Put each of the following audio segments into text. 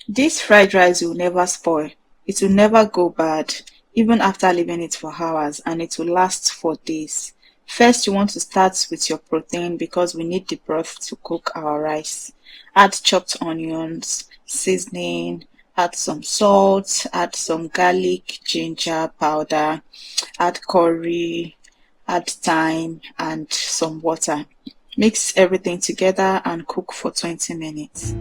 This fried rice will never spoil. It will never go bad, even after leaving it for hours, and it will last for days. First, you want to start with your protein because we need the broth to cook our rice. Add chopped onions, seasoning, add some salt, add some garlic, ginger powder, add curry, add thyme, and some water. Mix everything together and cook for 20 minutes.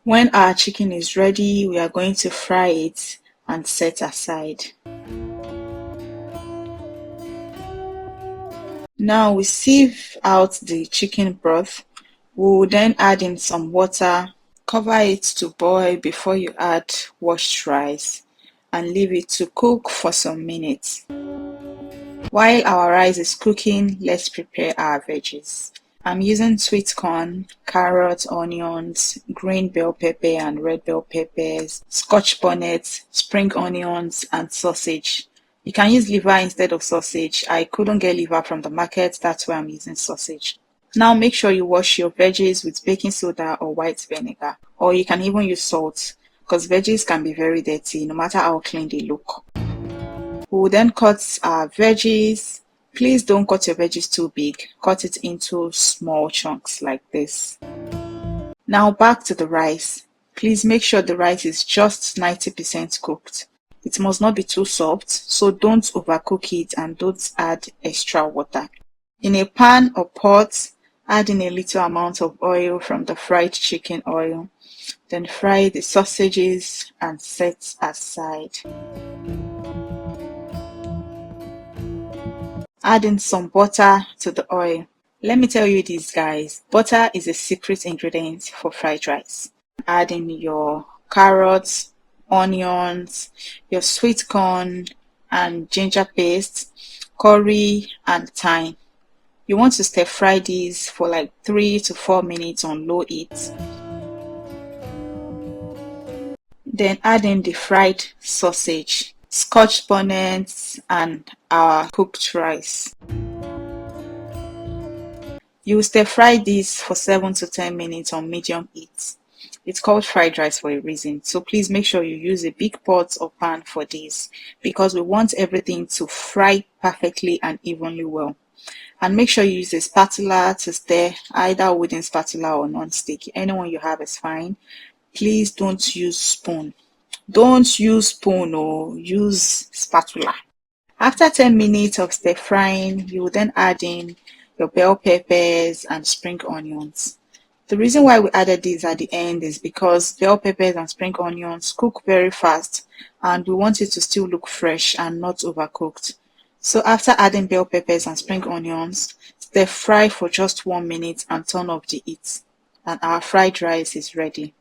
When our chicken is ready, we are going to fry it and set aside. Now we sieve out the chicken broth. We will then add in some water, cover it to boil before you add washed rice, and leave it to cook for some minutes. While our rice is cooking, let's prepare our veggies. I'm using sweet corn, carrots, onions, green bell pepper and red bell peppers, scotch bonnet, spring onions, and sausage. You can use liver instead of sausage. I couldn't get liver from the market, that's why I'm using sausage. Now make sure you wash your veggies with baking soda or white vinegar, or you can even use salt, because veggies can be very dirty no matter how clean they look. We will then cut our veggies. Please don't cut your veggies too big. Cut it into small chunks like this. Now back to the rice. Please make sure the rice is just 90% cooked. It must not be too soft, so don't overcook it and don't add extra water. In a pan or pot, add in a little amount of oil from the fried chicken oil. Then fry the sausages and set aside. Add in some butter to the oil. Let me tell you this, guys, butter is a secret ingredient for fried rice. Add in your carrots, onions, your sweet corn and ginger paste, curry and thyme. You want to stir fry these for like 3 to 4 minutes on low heat. Then add in the fried sausage, scotch bonnets, and our cooked rice. You will stir fry this for 7 to 10 minutes on medium heat. It's called fried rice for a reason, so please make sure you use a big pot or pan for this because we want everything to fry perfectly and evenly well. And make sure you use a spatula to stir, either wooden spatula or non-stick. Anyone you have is fine. Please don't use spoon. Don't use spoon or use spatula. After 10 minutes of stir frying, you will then add in your bell peppers and spring onions. The reason why we added these at the end is because bell peppers and spring onions cook very fast and we want it to still look fresh and not overcooked. So after adding bell peppers and spring onions, stir fry for just 1 minute and turn off the heat. And our fried rice is ready.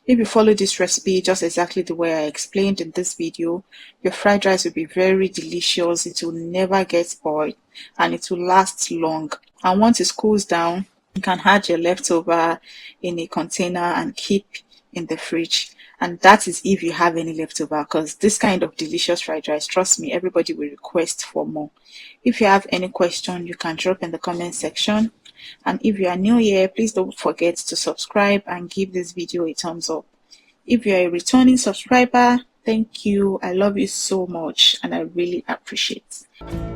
If you follow this recipe just exactly the way I explained in this video, your fried rice will be very delicious. It will never get spoiled and it will last long. And once it cools down, you can add your leftover in a container and keep in the fridge. And that is if you have any leftover, because this kind of delicious fried rice, trust me, everybody will request for more. If you have any question, you can drop in the comment section. And if you are new here, please don't forget to subscribe and give this video a thumbs up. If you are a returning subscriber, thank you. I love you so much and I really appreciate it.